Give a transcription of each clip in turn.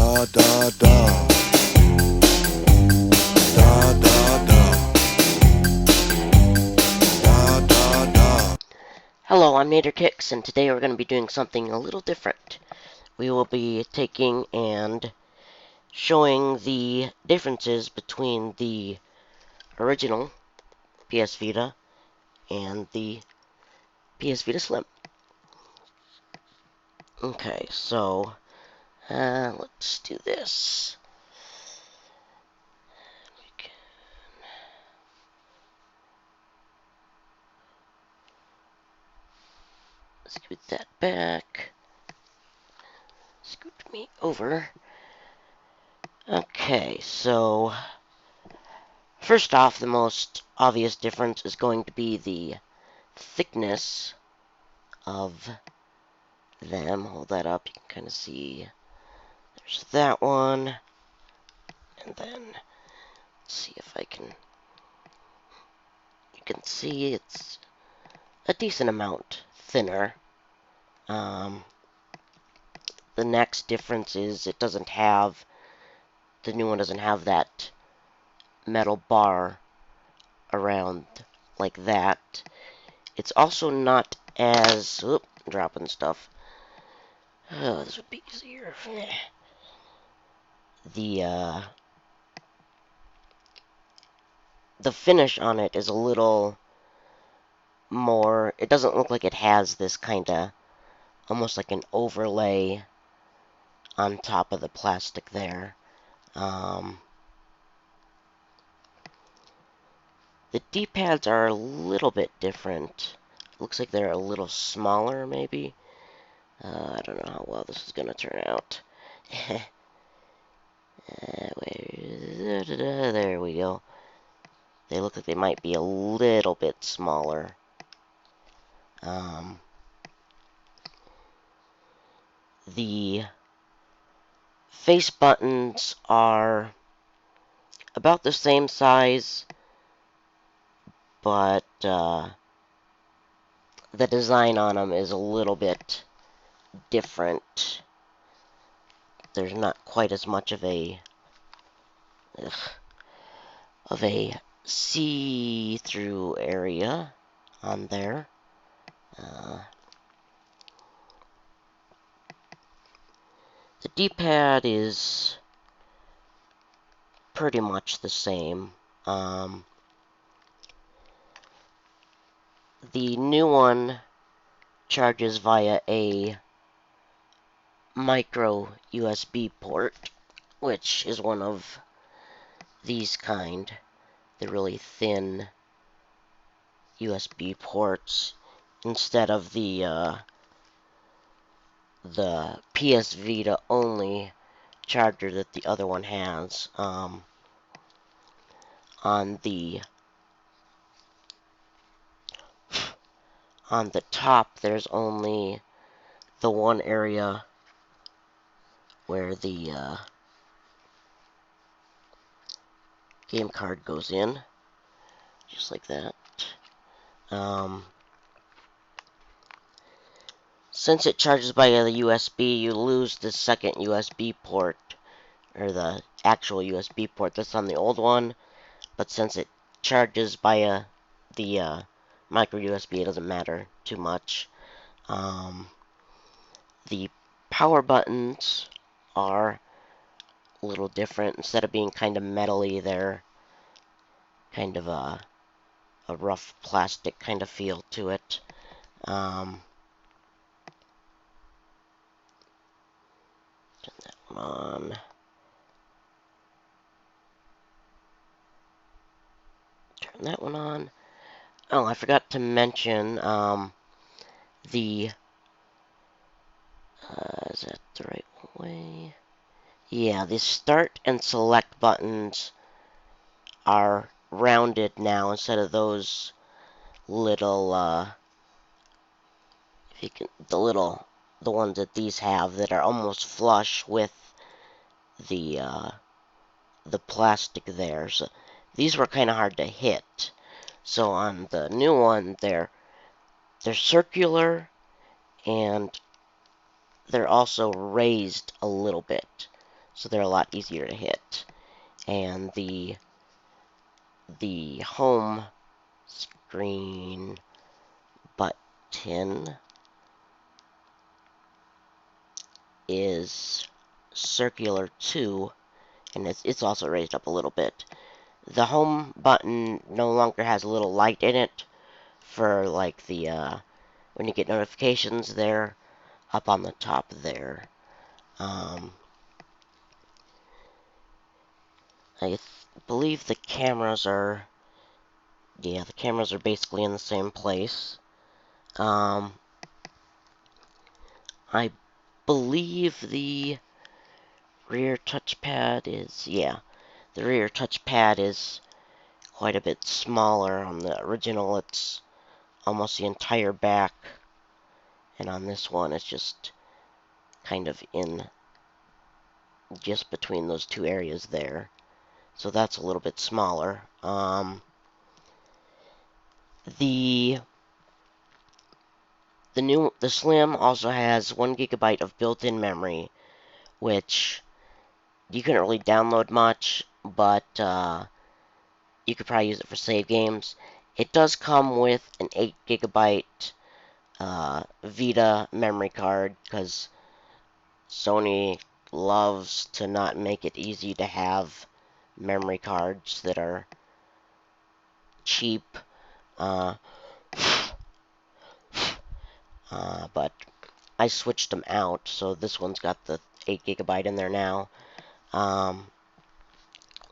Da da da. Da da da. Da da da. Hello, I'm Naterkix, and today we're going to be doing something a little different. We will be taking and showing the differences between the original PS Vita and the PS Vita Slim. Okay, so let's do this. Scoot that back. Scoot me over. Okay, so first off, the most obvious difference is going to be the thickness of them. Hold that up, you can kind of see. There's that one. And then, let's see if I can, you can see it's a decent amount thinner. The next difference is it doesn't have, the new one doesn't have that metal bar around like that. It's also not as, dropping stuff. Oh, this would be easier. The, the finish on it is a little more, it doesn't look like it has this kind of, almost like an overlay on top of the plastic there. The D-pads are a little bit different. Looks like they're a little smaller, maybe. I don't know how well this is going to turn out. There we go. They look like they might be a little bit smaller. The face buttons are about the same size, but the design on them is a little bit different. There's not quite as much of a see-through area on there. The D-pad is pretty much the same. The new one charges via a micro USB port, which is one of these kind, the really thin USB ports, instead of the PS Vita only charger that the other one has. On the top, there's only the one area where the game card goes in, just like that. Since it charges by the USB, you lose the second USB port, or the actual USB port that's on the old one, but since it charges by the micro USB, it doesn't matter too much. The power buttons are a little different. Instead of being kind of metally, they're kind of a rough plastic kind of feel to it. Turn that one on. Turn that one on. Oh, I forgot to mention the is that the right way? Yeah, the start and select buttons are rounded now instead of those little if you can, the ones that these have that are almost flush with the plastic there. So these were kind of hard to hit. So on the new one, they're circular, and they're also raised a little bit. so they're a lot easier to hit. And the home screen button is circular too, and it's also raised up a little bit. The home button no longer has a little light in it for like the when you get notifications there up on the top there. I believe the cameras are, yeah, the cameras are basically in the same place. I believe the rear touchpad is, yeah, the rear touchpad is quite a bit smaller. On the original, it's almost the entire back, and on this one, it's just kind of in just between those two areas there. So that's a little bit smaller. The the Slim also has 1 GB of built-in memory, which you couldn't really download much, but you could probably use it for save games. It does come with an 8 GB Vita memory card, because Sony loves to not make it easy to have memory cards that are cheap. Uh, but I switched them out, so this one's got the 8 GB in there now. Um,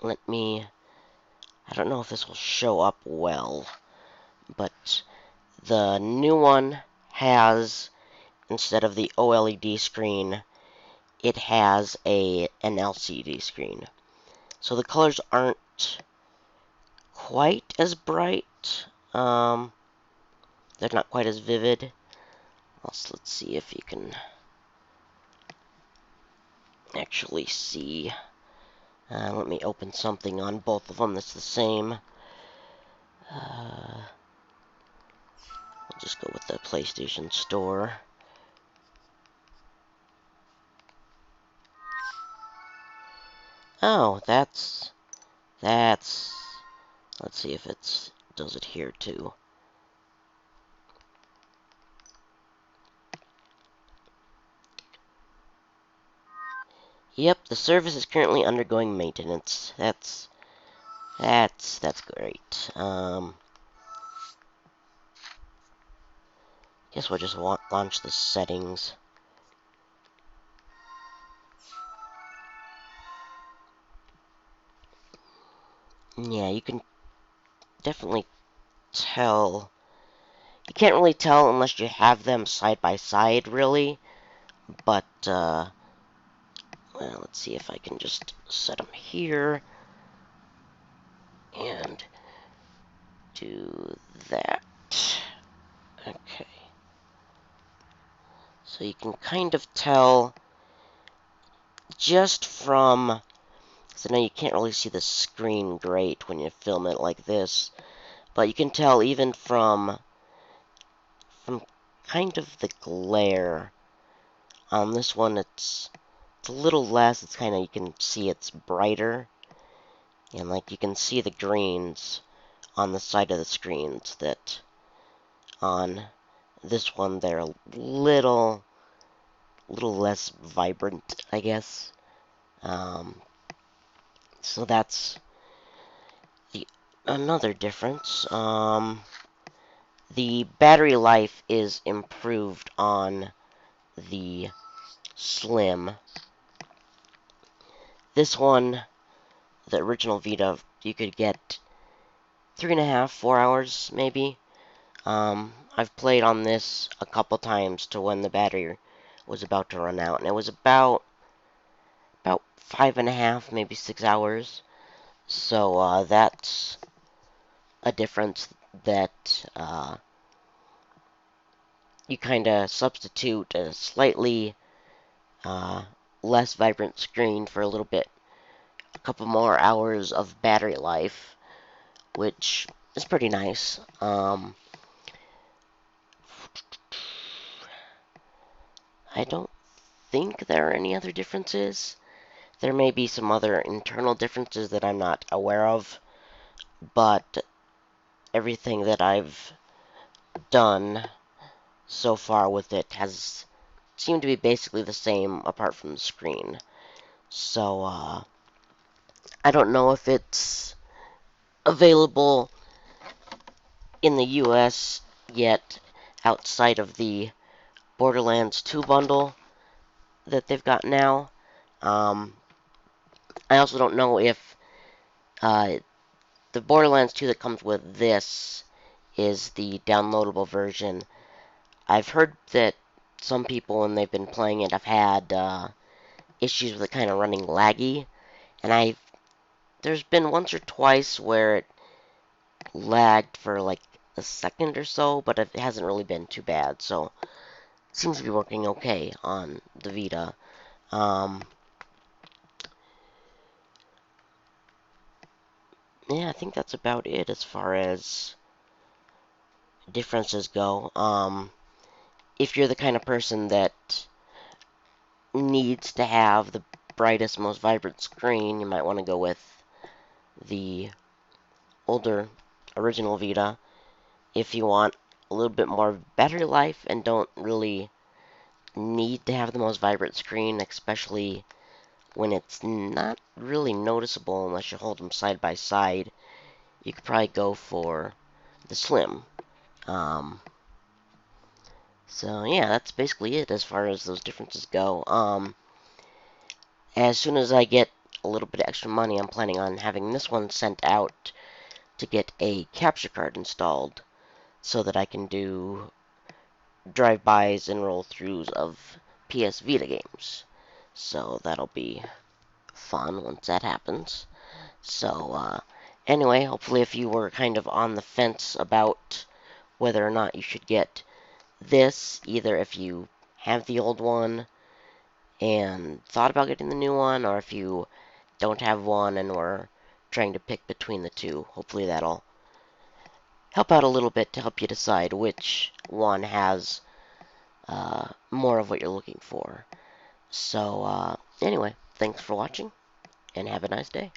let me, I don't know if this will show up well, but the new one has, instead of the OLED screen, it has an LCD screen. So the colors aren't quite as bright. They're not quite as vivid. Let's see if you can actually see. Let me open something on both of them that's the same. We'll just go with the PlayStation Store. Oh, that's, let's see if it does it here too. Yep, the service is currently undergoing maintenance. That's great. Guess we'll just launch the settings. Yeah, you can definitely tell. You can't really tell unless you have them side by side, really. But, well, let's see if I can just set them here. And do that. Okay. So you can kind of tell just from, so now you can't really see the screen great when you film it like this, but you can tell even from kind of the glare. On this one, it's a little less. It's kind of, you can see it's brighter, and like you can see the greens on the side of the screens that on this one they're a little less vibrant, I guess. So that's another difference. The battery life is improved on the Slim. This one, the original Vita, you could get 3.5, 4 hours maybe. I've played on this a couple times to when the battery was about to run out, and it was about 5.5, maybe 6 hours. So that's a difference that you kind of substitute a slightly less vibrant screen for a little bit, a couple more hours of battery life, which is pretty nice. I don't think there are any other differences. There may be some other internal differences that I'm not aware of, but everything that I've done so far with it has seemed to be basically the same apart from the screen. So, I don't know if it's available in the US yet outside of the Borderlands 2 bundle that they've got now. Um, I also don't know if uh, the Borderlands 2 that comes with this is the downloadable version. I've heard that some people, when they've been playing it, have had issues with it kind of running laggy, and there's been once or twice where it lagged for like a second or so, but it hasn't really been too bad. So it seems to be working okay on the Vita. Um, yeah, I think that's about it as far as differences go. If you're the kind of person that needs to have the brightest, most vibrant screen, you might want to go with the older original Vita. If you want a little bit more battery life and don't really need to have the most vibrant screen, especially when it's not really noticeable unless you hold them side by side, you could probably go for the Slim. Um, so yeah, that's basically it as far as those differences go. As soon as I get a little bit of extra money, I'm planning on having this one sent out to get a capture card installed so that I can do drive-bys and roll-throughs of PS Vita games. So that'll be fun once that happens. So, anyway, hopefully if you were kind of on the fence about whether or not you should get this, either if you have the old one and thought about getting the new one, or if you don't have one and were trying to pick between the two, hopefully that'll help out a little bit to help you decide which one has more of what you're looking for. So, anyway, thanks for watching, and have a nice day.